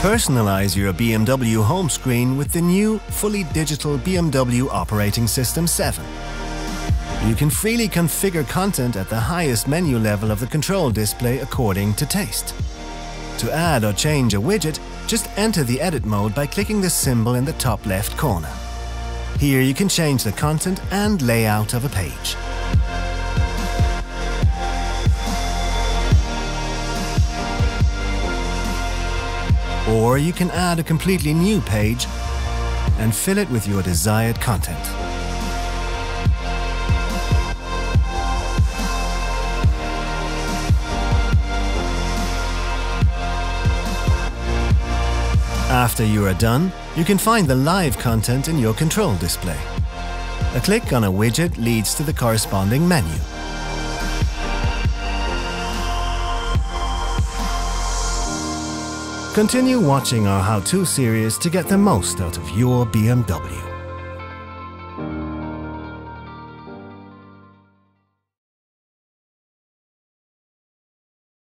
Personalize your BMW home screen with the new, fully digital BMW Operating System 7. You can freely configure content at the highest menu level of the control display according to taste. To add or change a widget, just enter the edit mode by clicking the symbol in the top left corner. Here you can change the content and layout of a page. Or you can add a completely new page and fill it with your desired content. After you are done, you can find the live content in your control display. A click on a widget leads to the corresponding menu. Continue watching our how-to series to get the most out of your BMW.